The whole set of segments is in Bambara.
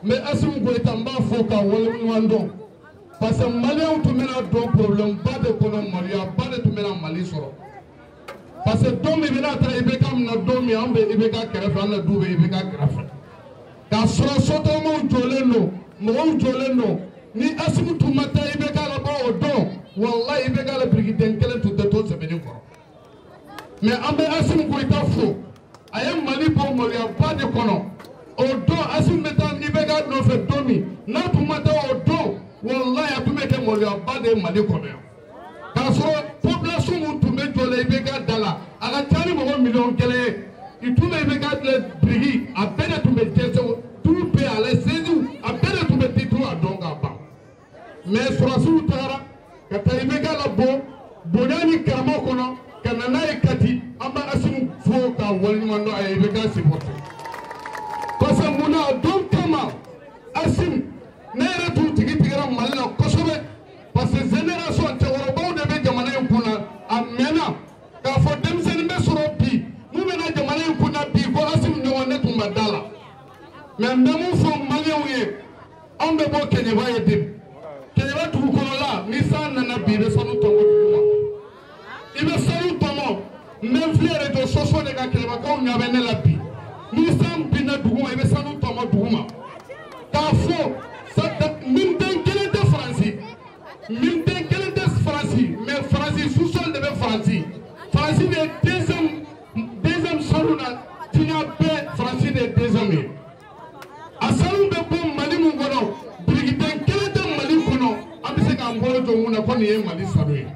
Mais Assimi Goïta m'a fait qu'à Wallon parce que Malien tout mène un problème, pas de colon Malia, pas de tout mène en Mali solo. Parce que Domi vient à travailler comme na Domi, Ambe, Ibeka Kerafana, Douve, Ibeka Kerafana. Car sur le sotomo Joleno, Mou Joleno, ni Assimi tout matin, Ibeka là-bas au don, Wallah, Ibeka la brigade, quel est tout de tout, c'est venu quoi. Mais Ambe Assimi Goïta faux. Ayam Mali pour Malia, pas de colon. Odo Assimi metan Ibeka no fait Domi, n'a tout matin Odo, Wallah, ya tout meke Malia, pas de Mali comme car sur la population où tout met dans les Ibeka Dala, à la tani mon million qu'elle il tout met Ibeka les brigades, à peine tout met tout paie à la saisie, à peine tout met tout à donc à bas. Mais sur la soutara, quand Ibeka la bon, Bonani Karamo Kono, Kanana et Kati, Amba Assimi faut qu'à Wallimano à Ibeka c'est votre. Parce que mon a donc comment Assimi n'est tout tigre malin Kosovo parce que génération Théorobo de Jamana Kuna à Mena car faut dem se me sur pi nous mena Jamana Kuna pi ko Assimi no ne tumba dala mais même faut malien on be bo Kenya ba yedim Kenya ba tu ko la ni sa na bi be sanu to mo ibe sanu to mo même frère de soso de ka Kenya ba ko nya be ne la bi ni sam bi na duguma ibe sanu to mo duguma car faut ça min den kele de français min den kele de français mais français sous sol de français français de deuxième soluna tina be français de deuxième asalu be bon mali mu gono brigiden kele de mali kono amse ka ngolo to muna ko ni mali sabe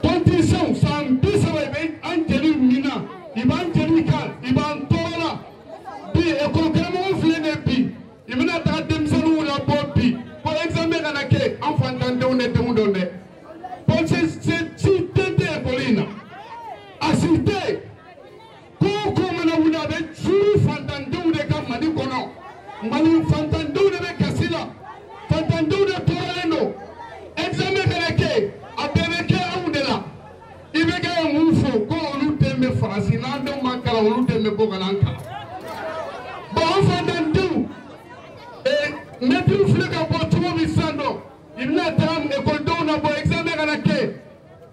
tonti son san bisabe be angeli mina iban jelika iban tola bi e ko kemo flene bi imina ta demselu la bobi pour examiner kana ke enfant tande on est mu donne pour c'est si tente polina assisté ko mana wuna be suru fantande on de ka mali kono mali fantande on de kasila fantande on de toreno examiner kana ke abebe ke on de la ibega mu fo ko on teme farasi na do makala on teme ko kananka bon fantande Mettez-vous flic à votre tout le monde. Il n'a pas d'école d'eau, pour examiner la quai.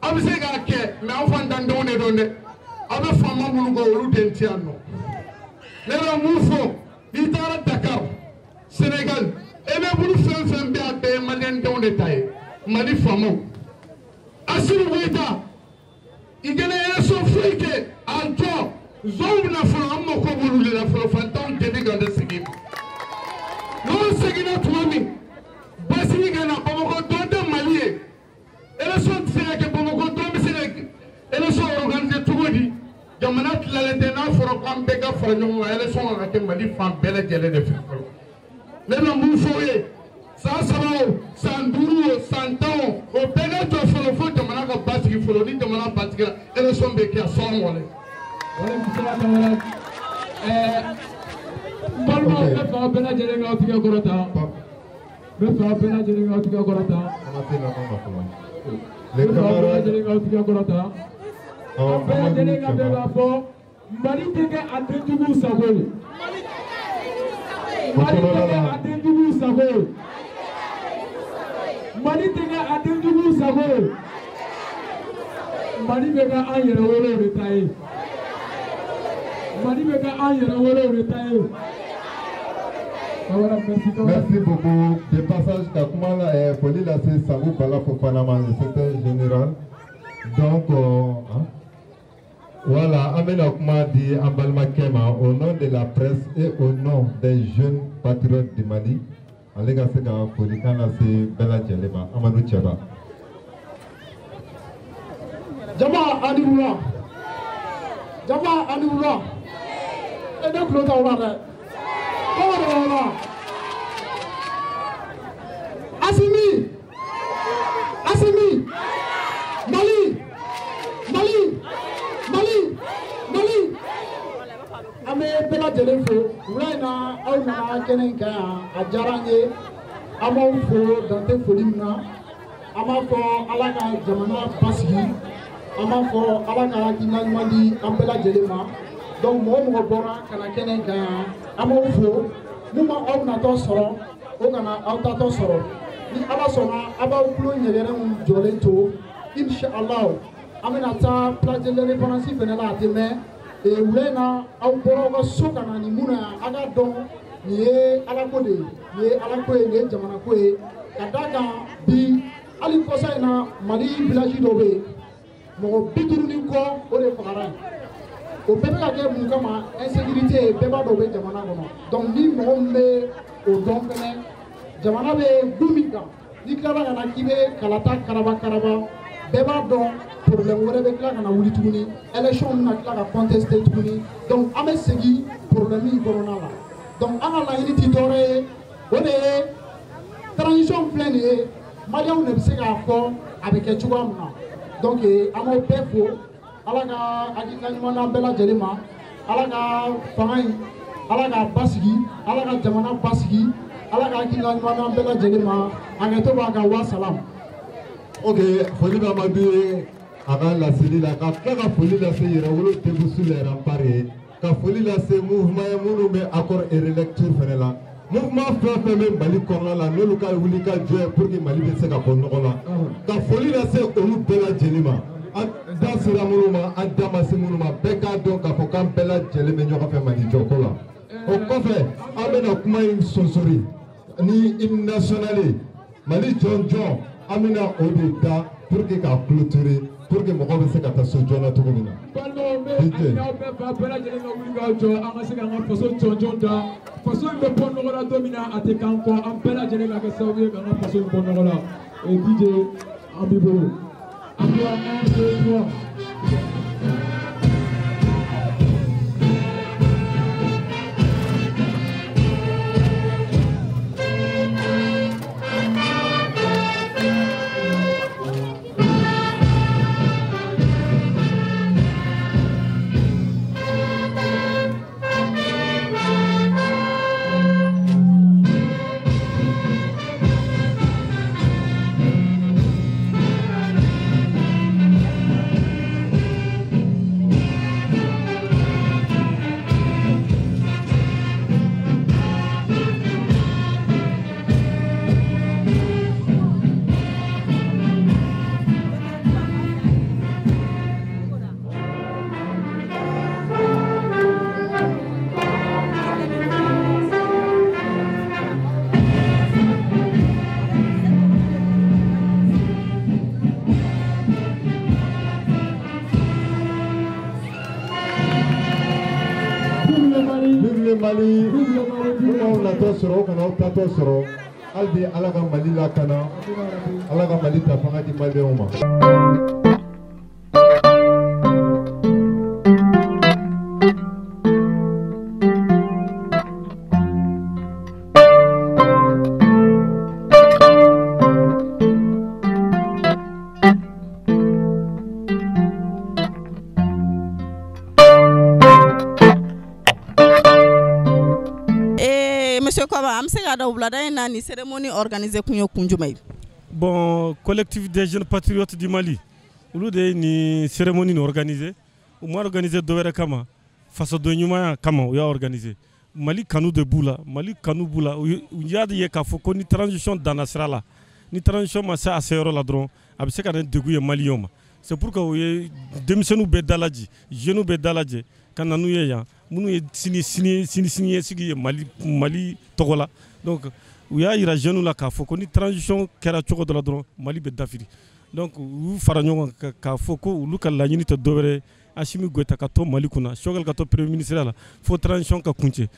Avec la quai, mais enfin dans le donné. Avec Fama Moulougo, ou Dentiano. Les Moufo, l'Itara Dakar, Sénégal. Et même vous faites un bien des Maliens dans le détail. Mali Famo. Assimi Goïta. Il y a une élection fliquée. En toi, Zone n'a pas un mot comme vous voulez, la fantôme de Ligue de Séguim. Non, c'est qui notre ami. Basili Gana, Bamako, Tonda Malié. Élection de Sénégal, Bamako, Tonda Sénégal. Élection organisée tout le monde. Jamanat la letena for Bambeka for nous, élection à la Mali, femme belle et de faire. Les Moufoye, Sansao, Sandouro, Santan, au Pégat de Folofo, de Manaka Basiki, Foloni, de Manaka Basika, élection de Kia Somole. Balma be fa bena jere nga otiga gorata be fa bena jere nga otiga gorata le camarades jere nga otiga gorata be jere nga be ba fo mali tege atenjugu sagol mali tege atenjugu sagol mali tege atenjugu sagol mali be ga ayere wolo retaye mali be ga ayere wolo retaye. Merci beaucoup. De passage Kakumala et Poli là c'est Sabou Bala Fofanama, le secrétaire général. Donc voilà, Amena Okuma dit Ambalma Kema au nom de la presse et au nom des jeunes patriotes du Mali. Alega Sega Polikana c'est Bella Djeleba, Amadou Tchaba. Jama Anibula. Jama Anibula. Et donc l'autre Assimi, Assimi, Mali, Mali, Mali, Mali. Ame bela jelenfo, wulaina au na kenen ka ajaranye. an b'aw fo dante foli min na an b'a fɔ ala ka jamana basigi an b'a fɔ ala ka hakilina ɲuman di an bɛɛ lajɛlen ma donc mɔgɔ mɔgɔ bɔra ka na kɛnɛ kan yan an b'aw fo n'u ma aw natɔ sɔrɔ o kana aw tatɔ sɔrɔ ni ala sɔnna a b'aw tulo ɲɛgɛnɛw jɔlen to inshallah an bɛna taa place de l'indépendance fɛnɛ la a tɛ mɛn wula in na aw bɔra aw ka so ka na nin mun na yan a ka dɔn nin ye alako de ye nin ye alako ye nin ye jamana ko ye ka d'a kan bi hali kɔsa in na mali village dɔ bɛ yen mɔgɔ 50 kɔ o de fagara yen o bɛɛ bɛ ka kɛ mun kama insécurité bɛɛ b'a dɔn o bɛ jamana kɔnɔ donc ni mɔgɔ min bɛ o dɔn fɛnɛ jamana bɛ du min kan n'i tilara ka na k'i bɛ kalata karaba bɛɛ b'a dɔn problème wɛrɛ bɛ tila ka na wuli tuguni élection bɛna tila ka contester tuguni donc an bɛ segin problème in kɔnɔna la donc an ka laɲini tɛ dɔwɛrɛ ye o de ye transition filɛ nin ye maliyɛnw de bɛ se k'a fɔ a bɛ kɛ cogoya min na donc an b'aw bɛɛ fo ala ka hakilina ɲuman d'an bɛɛ lajɛlen ma ala ka fanga in ala k'a basigi ala ka jamana basigi ala ka hakilina ɲuman d'an bɛɛ lajɛlen ma a kɛtɔ b'a ka wa salam. Ok, foli bɛ Amadu ye a ka laseli la ka tila ka foli lase Yɛrɛwolo Tebu sur les remparts ye ka foli lase mouvement ye minnu bɛ accord et relecture fɛnɛ la mouvement fɛn fɛn bɛ Mali kɔnɔna la n'olu ka wuli ka jɔ ye pour que Mali bɛ se ka bɔ nɔgɔ la ka foli lase olu bɛɛ lajɛlen ma an da sera minnu ma an da ma se minnu ma bɛɛ k'a dɔn k'a fɔ k'an bɛɛ lajɛlen bɛ ɲɔgɔn fɛ Mali jɔko la o kɔfɛ an bɛna kuma in sonsori ni hymne national ye Mali jɔnjɔn an bɛna o de da pour que k'a clôturer pour que mɔgɔw bɛ se ka taa so joona cogo min na. balimaw n bɛ aw bɛɛ fa bɛɛ lajɛlen ka wuli k'aw jɔ an ka se k'an ka faso jɔnjɔn da faso in bɛ bɔ nɔgɔ la don min na a tɛ k'an kɔ an bɛɛ lajɛlen ka kɛ sababu ye k'an ka faso in bɔ nɔgɔ la DJ an b'i bolo an bɛ 1 2 3. Mali n'aw natɔ sɔrɔ o kana aw tatɔ sɔrɔ hali bi ala ka Mali lakana ala ka Mali ta fanga di maliyɛnw ma. Ni cérémonie organisée Bon, collectif des jeunes patriotes du Mali. Olu de ni cérémonie organisée. Ou moi organisé dovere kama. Faso do nyuma kama ou ya organisé. Mali kanu de boula, Mali kanu boula. Ou ya de ka fo ko ni transition dans la la. Ni transition ma sa asero la dron. Abse ka den deguye Malioma. C'est pourquoi ou ye demisenu be dalaji, jeunes be dalaji. Kana nu ye ya. Munu ye sini sigi Mali togola. Donc u y'a yira jeunes la k'a fɔ ko ni transition kɛra cogo dɔ la dɔrɔn Mali bɛ dafiri donc u fara ɲɔgɔn kan k'a fɔ ko olu ka laɲini tɛ dɔwɛrɛ Assimi Goïta ka to Mali kunna Choguel ka to premier ministre la fo transition ka kuncɛ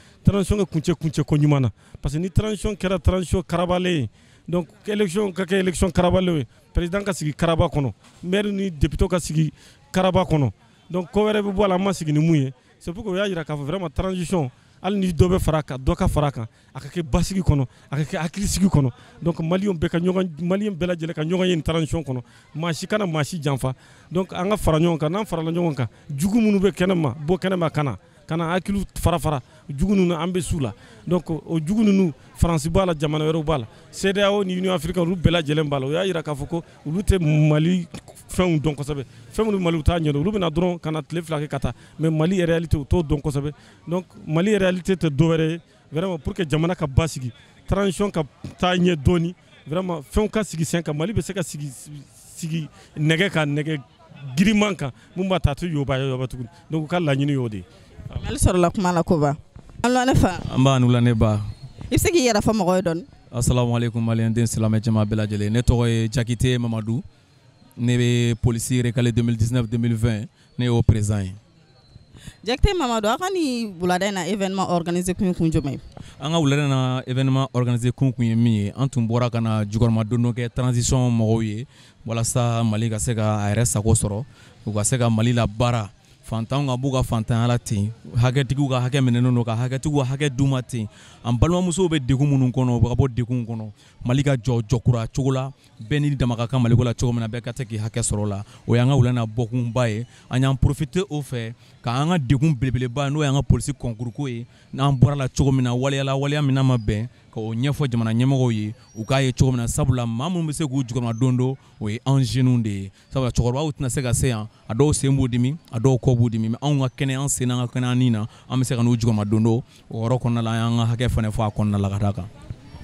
ko ɲuman na parce que ni transition kɛra transition karabalen ye donc élection ka kɛ élection karabalen ye président ka sigi karaba kɔnɔ maire ni député ka sigi karaba kɔnɔ donc ko wɛrɛ bɛ bɔ a la an ma sigi ni mun ye c'est pourquoi u y'a yira k'a fɔ vraiment transition hali ni dɔ bɛ fara kan dɔ ka fara kan a ka kɛ basigi kɔnɔ a ka kɛ hakilisigi kɔnɔ donc maliyɛnw bɛɛ bɛɛ lajɛlen ka ɲɔgɔn ye nin transition kɔnɔ maa si kana maa si janfa donc an ka fara ɲɔgɔn kan n'an farala ɲɔgɔn kan jugu minnu bɛ kɛnɛma bɔ kɛnɛma kana kana hakilu fara fara jugu ninnu an bɛ su la donc o jugu ninnu faransi b'a la jamana wɛrɛw b'a la CEDEAO ni Union africaine olu bɛɛ lajɛlen b'a la o y'a yira k'a fɔ ko olu tɛ Mali fɛnw dɔn kosɛbɛ fɛn minnu Mali t'a ɲɛdɔn olu bɛna dɔrɔn ka na tile fila kɛ ka taa mais Mali réalité u t'o dɔn kosɛbɛ donc Mali réalité tɛ dɔwɛrɛ ye vraiment pour que jamana ka basigi transition ka taa ɲɛ dɔɔni vraiment fɛnw ka sigi sen kan Mali bɛ se ka sigi nɛgɛ ka nɛgɛ giriman kan mun b'a ta to yoba tuguni donc u ka laɲini y'o de ye. Mali sɔrɔla kuma la ko ba an lɔ ne fa an b'a nula ne ba i bɛ se k'i yɛrɛ fɔ mɔgɔw ye dɔɔni. Assalamu alaikum malien den silamɛ jama bɛɛ lajɛlen ne tɔgɔ ye Jakite Mamadou ne bɛ polisi recalé 2019-2020 ne y'o président ye. Jakite Mamadou a ka ni wulada in na événement organisé kun jumɛn ye. An ka wulada in na événement organisé kun ye min ye an tun bɔra ka na jukɔrɔma dondon kɛ transition mɔgɔw ye walasa Mali ka se ka a yɛrɛ sago sɔrɔ u ka se ka Mali la baara fantanw ka b'u ka fantanya ten hakɛtigiw ka hakɛ minɛnen don ka hakɛtigiw ka hakɛ d'u ma ten an balimamusow bɛ degun minnu kɔnɔ u bɛ ka bɔ degun kɔnɔ Mali ka jɔkura cogo la bɛɛ n'i dama ka kan Maliko la cogo min na bɛɛ ka se k'i hakɛ sɔrɔ o la o y'an ka wulada in na bɔkunba ye an y'an profiter o fɛ k'an ka degun belebeleba n'o y'an ka polisi concours ko ye n'an bɔra la cogo min na waleya min n'a ma bɛn k'o ɲɛfɔ jamana ɲɛmɔgɔw ye u k'a ye cogo min na sabula maa minnu bɛ se k'u jukɔrɔma don o ye anw jeunes de ye sabula cɛkɔrɔbaw tɛna se ka se yan a dɔw sen b'u dimi a dɔw kɔ b'u dimi mais anw ka kɛnɛ an sen n'an ka kɛnɛ an nin na an bɛ se ka n'u jukɔrɔma don o yɔrɔ kɔnɔna la an y'an ka hakɛ fana fɔ a kɔnɔna la ka d'a kan.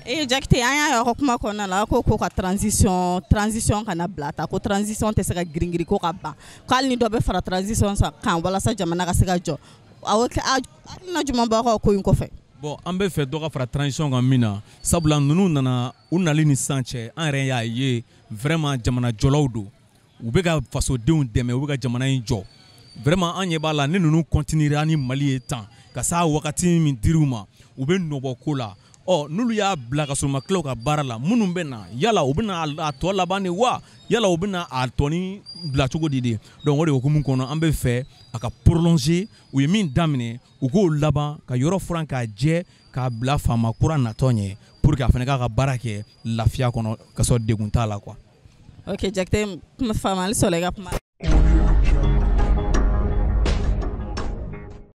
Jakite an y'a y'aw ka kuma kɔnɔna la ko ka transition kana bila ta ko transition tɛ se ka girin ko ka ban k'hali ni dɔ bɛ fara transition kan walasa jamana ka se ka jɔ hakilina jumɛn b'aw ka ko in kɔfɛ. Bon an bɛ fɛ dɔ ka fara transition kan min na sabula ninnu nana u nali ni sisan cɛ an yɛrɛ y'a ye vraiment jamana jɔlaw don u bɛ ka fasodenw dɛmɛ u bɛ ka jamana in jɔ vraiment an ɲɛ b'a la ni ninnu continuera ni Mali ye tan ka s'a wagati min dir'u ma u bɛ nɔbɔ ko la n'olu y'a bila ka sɔrɔ u ma tila u ka baara la minnu bɛ na yala u bɛna a tɔ laban de wa yala u bɛna a tɔni bila cogo di de donc o de hukumu kɔnɔ an bɛ fɛ a ka prolonger u ye min daminɛ u k'o laban ka yɔrɔ furan k'a jɛ k'a bila faama kura natɔ ɲɛ pour que a fana k'a ka baara kɛ lafiya kɔnɔ ka sɔrɔ degun t'a la quoi. Ok Jakite faamali sɔrɔla i ka kuma